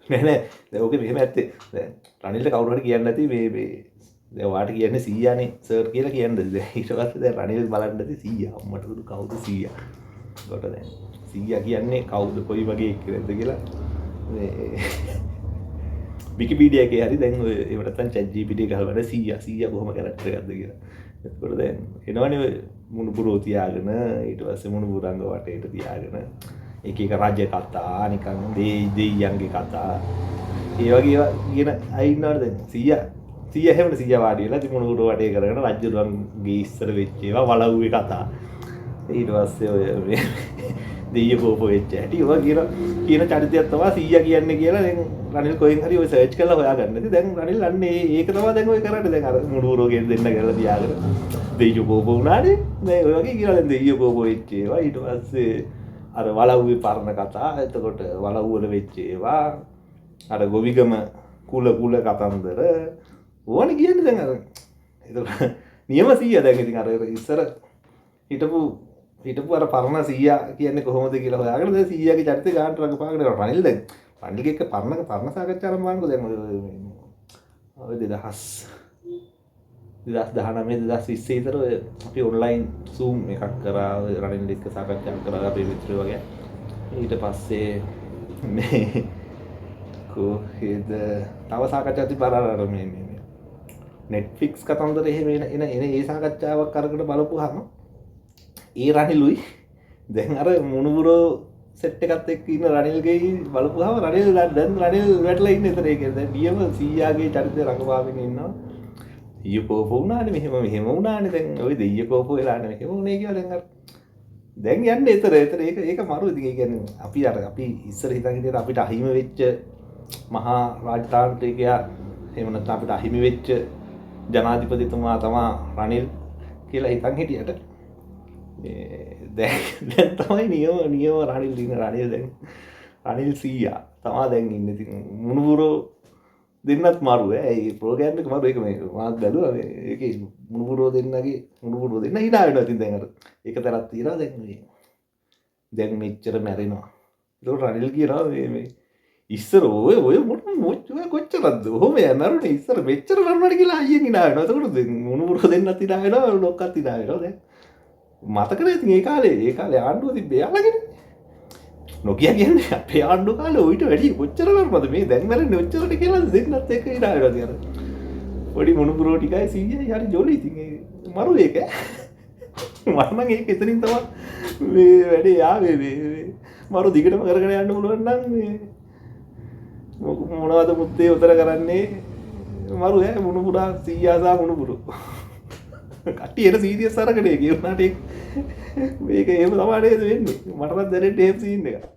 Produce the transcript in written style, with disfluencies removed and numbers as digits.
නෑ නෑ දැන් ඕකේ මෙහෙම ඇත්තේ දැන් රනිල්ට කවුරු හරි කියන්නේ නැති මේ දැන් ඔයාට කියන්නේ සීයානේ සර් කියලා කියන්නේ දැන් ඊට පස්සේ දැන් රනිල් බලන්න නැති සීයා අම්මට දුරු කවුද සීයා කොට දැන් සීයා කියන්නේ කවුද කොයි වගේ එක්කද කියලා මේ විකිපීඩියා එකේ හරි දැන් ඔය ඒව නැත්තම් chat gpt ගහලා සීයා කොහොම කැරක්ටර් එකක්ද කියලා එතකොට දැන් එනවනේ මුණුපුරෝ තියාගෙන ඊට පස්සේ මුණුපුරංග වටේට තියාගෙන එක එක රජ කතා නිකන් දෙයියන්ගේ කතා ඒ වගේ ඒවා කියන අය ඉන්නවනේ දැන් සීයා හැමෝට සීයා වාඩි වෙලා තිමුණුපුරෝ වටේ කරගෙන රජුරුවන්ගේ ඉස්සර වෙච්ච ඒවා වලව්වේ කතා ඊට පස්සේ ඔය දෙයියෝ කෝපෝ වෙච්ච හැටි ඒවා කියන චරිතයක් තමයි සීයා කියන්නේ කියලා දැන් රනිල් කොහෙන් හරි ඔය සර්ච් කරලා හොයාගන්න. ඉතින් දැන් රනිල් අන්නේ ඒක තමයි දැන් ඔය කරන්නේ. දැන් අර මුණුපුරෝ ගෙන් දෙන්න කරලා තියාගෙන දෙයියෝ කෝපෝ වුණානේ. දැන් ඔය වගේ කියලා දැන් දෙයියෝ කෝපෝ වෙච්ච ඒවා ඊට පස්සේ අර වලව්වේ පරණ කතා එතකොට වලව් වල වෙච්ච ඒවා අර ගොවිගම කුල කතන්දර ඕනේ කියන්නේ දැන් අර එතකොට නියම සීයා දැන් ඉතින් අර ඉස්සර හිටපු අර පරණ සීයා කියන්නේ කොහොමද කියලා හොයාගෙන දැන් සීයාගේ චරිතය ගන්නට රඟපාගෙන යනවා රනිල් දැන් රනිල්ගේ එක්ක පරණ සාකච්ඡා ආරම්භ කරනකොට දැන් ඔය 2019 2020 විතර අපි ඔන්ලයින් Zoom එකක් කරා රනිල් එක්ක සාකච්ඡා කරා අපේ මිත්‍රයෝ වගේ. ඊට පස්සේ මේ කොහෙද තව සාකච්ඡා තිබ්බා මේ Netflix කතන්දර එහෙම එන ඒ සාකච්ඡාවක් අරගෙන බලපුවාම ඒ රනිලුයි දැන් අර මුණුපුරෝ සෙට් එකත් එක්ක ඉන්න රනිල්ගේ බලපුවාම රනිල් වැටලා ඉන්නේ එතන ඒක දැන් නියම සීයාගේ චරිතය රඟපාගෙන ඉන්නවා. ඊය කෝපෝ වුණානේ මෙහෙම වුණානේ දැන් ওই දෙයිය කෝපෝ වෙලානේ මෙහෙම වුණේ කියලා දැන් යන්නේ එතන ඒක මරු ඉතින් ඒ කියන්නේ අපි ඉස්සර හිතන් හිටියට අපිට අහිමි වෙච්ච මහා රාජතාන්ත්‍රිකයා එහෙම නැත්නම් අපිට අහිමි වෙච්ච ජනාධිපතිතුමා තමයි රනිල් කියලා හිතන් හිටියට දැන් තමයි නියම රනිල් ඉන්න රනිල් සීයා තමයි දැන් ඉන්නේ ඉතින් මුණුපුරෝ දෙන්නත් මරු ඒ ප්‍රෝග්‍රෑම් එක මරු ඒක මේ මාත් බැලුවා ඒකේ මුණුපුරෝ දෙන්න hina වෙනවා ඉතින් දැන් අර ඒක තරක් තියනවා දැන් මෙච්චර මැරෙනවා ඒක රනිල් කියනවා මේ ඉස්සර ඔය මොච්ච කොච්චරද ඔහොම මැරුණේ ඉස්සර මෙච්චර මරුණාට කියලා අයියෙන් hina වෙනවා එතකොට මුණුපුරෝ දෙන්නත් hina වෙනවා ලොක්කත් hina වෙනවා දැන් මතකද ඉතින් ඒ කාලේ ආණ්ඩුව තිබ්බේ යාළගෙන නොකිය කියන්නේ අපේ ආණ්ඩු කාලේ ඔයිට වැඩි කොච්චර කරනවද මේ දැන් මැරෙන්නේ ඔච්චරට කියලා දෙන්නත් එක ඉඩ ආවද අර පොඩි මොනුපුරෝ ටිකයි සීයයි හරි ජොලි ඉතින් ඒ මරු ඒක මම ඒක එතනින් තමයි මේ වැඩේ ආවේ මේ මරු දිගටම කරගෙන යන්න පුළුවන් නම් මේ මොනවද මුත්තේ උතර කරන්නේ මරු මොනුපුරා සීයා සා මොනුපුරෝ කට්ටියට සීරියස් අරගෙන ගියුණාට මේක එහෙම තමයි නේද වෙන්නේ මටවත් දැනෙන්නේ එහෙම සීන් එක